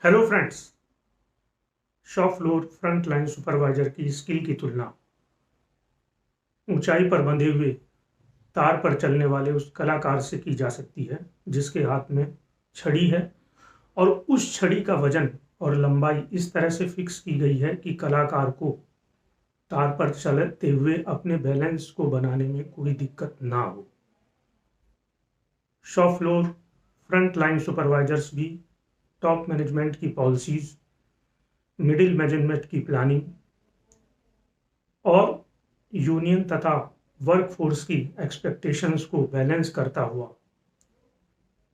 Hello friends. Shop floor front line supervisor की skill की तुलना ऊंचाई पर बंधे हुए तार पर चलने वाले उस कलाकार से की जा सकती है जिसके हाथ में छड़ी है और उस छड़ी का वजन और लंबाई इस तरह से फिक्स की गई है कि कलाकार को तार पर चलते हुए अपने बैलेंस को बनाने में कोई दिक्कत ना हो। Shop floor front line supervisors भी टॉप मैनेजमेंट की पॉलिसीज, मिडिल मैनेजमेंट की प्लानिंग और यूनियन तथा वर्कफोर्स की एक्सपेक्टेशंस को बैलेंस करता हुआ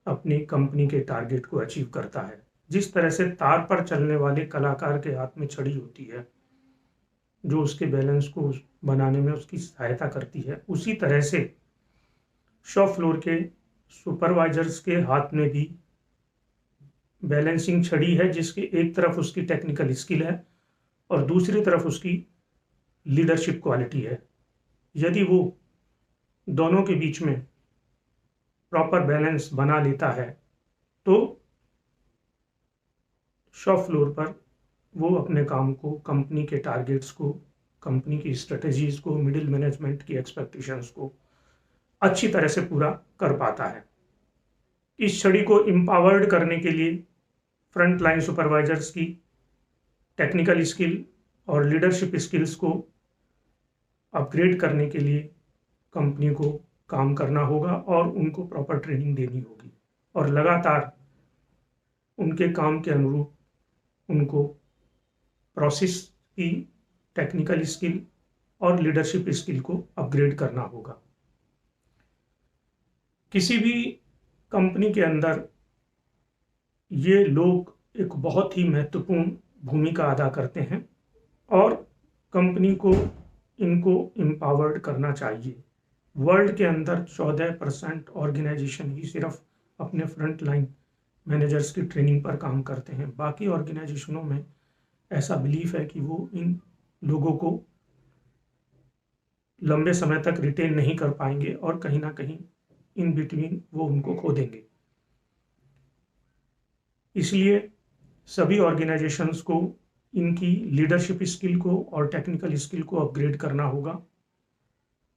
अपनी कंपनी के टारगेट को अचीव करता है। जिस तरह से तार पर चलने वाले कलाकार के हाथ में छड़ी होती है जो उसके बैलेंस को बनाने में उसकी सहायता करती है, उसी तरह से शॉप फ्लोर के सुपरवाइजर्स के हाथ में भी बैलेंसिंग छड़ी है जिसके एक तरफ उसकी टेक्निकल स्किल है और दूसरी तरफ उसकी लीडरशिप क्वालिटी है। यदि वो दोनों के बीच में प्रॉपर बैलेंस बना लेता है तो शॉप फ्लोर पर वो अपने काम को, कंपनी के टारगेट्स को, कंपनी की स्ट्रेटजीज को, मिडिल मैनेजमेंट की एक्सपेक्टेशंस को अच्छी तरह से पूरा कर पाता है। इस छड़ी को एम्पावर्ड करने के लिए फ्रंट लाइन सुपरवाइजर्स की टेक्निकल स्किल और लीडरशिप स्किल्स को अपग्रेड करने के लिए कंपनी को काम करना होगा और उनको प्रॉपर ट्रेनिंग देनी होगी और लगातार उनके काम के अनुरूप उनको प्रोसेस की टेक्निकल स्किल और लीडरशिप स्किल को अपग्रेड करना होगा। किसी भी कंपनी के अंदर ये लोग एक बहुत ही महत्वपूर्ण भूमिका अदा करते हैं और कंपनी को इनको एम्पावर्ड करना चाहिए। वर्ल्ड के अंदर 14% ऑर्गेनाइजेशन ही सिर्फ अपने फ्रंट लाइन मैनेजर्स की ट्रेनिंग पर काम करते हैं। बाकी ऑर्गेनाइजेशनों में ऐसा बिलीफ है कि वो इन लोगों को लंबे समय तक रिटेन नहीं कर पाएंगे और कहीं ना कहीं इन बिटवीन वो उनको खो देंगे। इसलिए सभी ऑर्गेनाइजेशंस को इनकी लीडरशिप स्किल को और टेक्निकल स्किल को अपग्रेड करना होगा।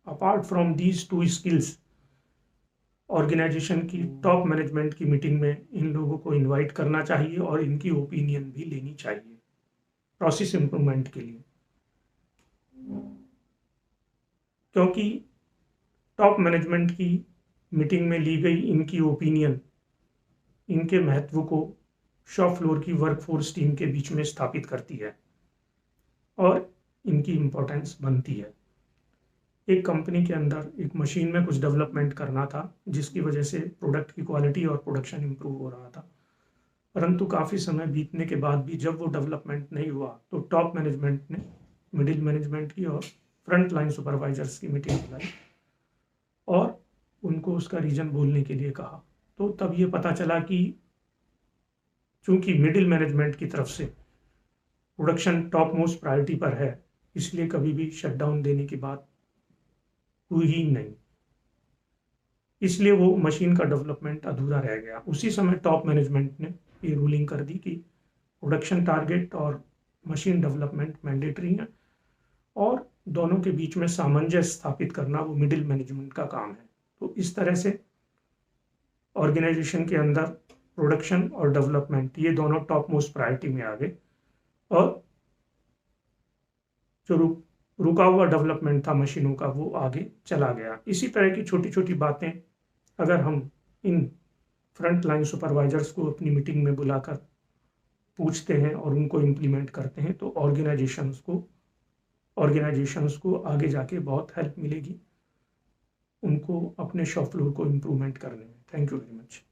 Apart from these two skills, organisation की टॉप मैनेजमेंट की मीटिंग में इन लोगों को इनवाइट करना चाहिए और इनकी ओपिनियन भी लेनी चाहिए प्रोसेस इंप्रूवमेंट के लिए, क्योंकि टॉप मैनेजमेंट की मीटिंग में ली गई इनकी ओपिनियन इनके महत्व को शॉप फ्लोर की वर्कफोर्स टीम के बीच में स्थापित करती है और इनकी इम्पोर्टेंस बनती है। एक कंपनी के अंदर एक मशीन में कुछ डेवलपमेंट करना था जिसकी वजह से प्रोडक्ट की क्वालिटी और प्रोडक्शन इंप्रूव हो रहा था, परंतु काफ़ी समय बीतने के बाद भी जब वो डेवलपमेंट नहीं हुआ तो टॉप मैनेजमेंट ने मिडिल मैनेजमेंट की और फ्रंट लाइन सुपरवाइजर्स की मीटिंग बुलाई और उनको उसका रीज़न बोलने के लिए कहा। तो तब ये पता चला कि चूंकि मिडिल मैनेजमेंट की तरफ से प्रोडक्शन टॉप मोस्ट प्रायोरिटी पर है, इसलिए कभी भी शटडाउन देने की बात हुई ही नहीं, इसलिए वो मशीन का डेवलपमेंट अधूरा रह गया। उसी समय टॉप मैनेजमेंट ने ये रूलिंग कर दी कि प्रोडक्शन टारगेट और मशीन डेवलपमेंट मैंडेटरी है और दोनों के बीच में सामंजस्य स्थापित करना वो मिडिल मैनेजमेंट का काम है। तो इस तरह से ऑर्गेनाइजेशन के अंदर प्रोडक्शन और डेवलपमेंट ये दोनों टॉप मोस्ट प्रायोरिटी में आ गए और जो रुका हुआ डेवलपमेंट था मशीनों का वो आगे चला गया। इसी तरह की छोटी छोटी बातें अगर हम इन फ्रंट लाइन सुपरवाइजर्स को अपनी मीटिंग में बुलाकर पूछते हैं और उनको इम्प्लीमेंट करते हैं तो ऑर्गेनाइजेशंस को आगे जाके बहुत हेल्प मिलेगी उनको अपने शॉप फ्लोर को इम्प्रूवमेंट करने में। Thank you very much.